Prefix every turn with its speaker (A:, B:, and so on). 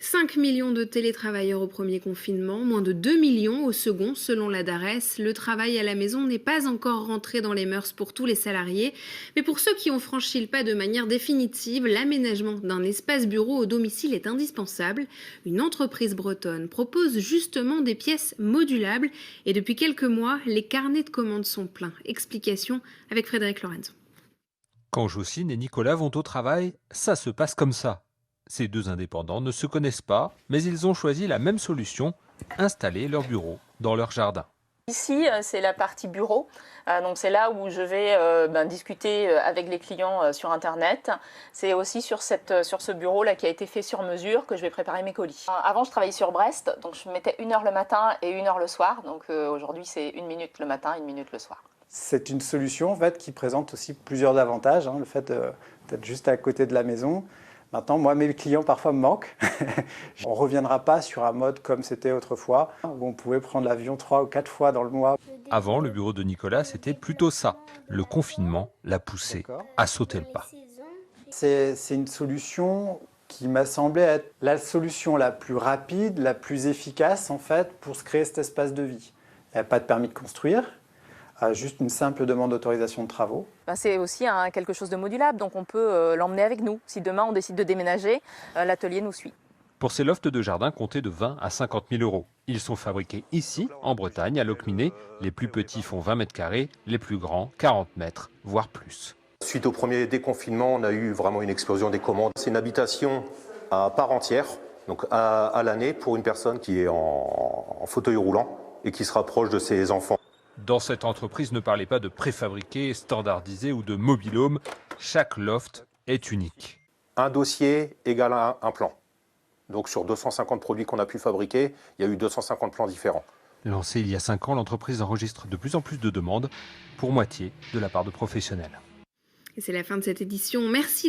A: 5 millions de télétravailleurs au premier confinement, moins de 2 millions au second selon la DARES. Le travail à la maison n'est pas encore rentré dans les mœurs pour tous les salariés. Mais pour ceux qui ont franchi le pas de manière définitive, l'aménagement d'un espace bureau au domicile est indispensable. Une entreprise bretonne propose justement des pièces modulables et depuis quelques mois, les carnets de commandes sont pleins. Explication avec Frédéric Lorenzo.
B: Quand Jocelyne et Nicolas vont au travail, ça se passe comme ça. Ces deux indépendants ne se connaissent pas, mais ils ont choisi la même solution, installer leur bureau dans leur jardin.
C: Ici, c'est la partie bureau. Donc c'est là où je vais discuter avec les clients sur Internet. C'est aussi sur ce bureau-là qui a été fait sur mesure que je vais préparer mes colis. Avant, je travaillais sur Brest, donc je mettais 1 heure le matin et 1 heure le soir. Donc aujourd'hui, c'est 1 minute le matin, 1 minute le soir.
D: C'est une solution en fait, qui présente aussi plusieurs avantages. Le fait d'être juste à côté de la maison. Maintenant, moi, mes clients parfois me manquent. On ne reviendra pas sur un mode comme c'était autrefois, où on pouvait prendre l'avion 3 ou 4 fois dans le mois.
B: Avant, le bureau de Nicolas, c'était plutôt ça. Le confinement l'a poussé à sauter le pas.
D: C'est une solution qui m'a semblé être la solution la plus rapide, la plus efficace en fait, pour se créer cet espace de vie. Il n'y a pas de permis de construire. Juste une simple demande d'autorisation de travaux.
C: C'est aussi quelque chose de modulable, donc on peut l'emmener avec nous. Si demain on décide de déménager, l'atelier nous suit.
B: Pour ces lofts de jardin, comptez de 20 à 50 000 euros. Ils sont fabriqués ici, en Bretagne, à Locminé. Les plus petits font 20 mètres carrés, les plus grands 40 mètres, voire plus.
E: Suite au premier déconfinement, on a eu vraiment une explosion des commandes. C'est une habitation à part entière, donc à l'année, pour une personne qui est en fauteuil roulant et qui se rapproche de ses enfants.
B: Dans cette entreprise, ne parlez pas de préfabriqué, standardisé ou de mobil-home. Chaque loft est unique.
E: Un dossier égale un plan. Donc sur 250 produits qu'on a pu fabriquer, il y a eu 250 plans différents.
B: Lancée il y a 5 ans, l'entreprise enregistre de plus en plus de demandes, pour moitié de la part de professionnels.
A: Et c'est la fin de cette édition. Merci.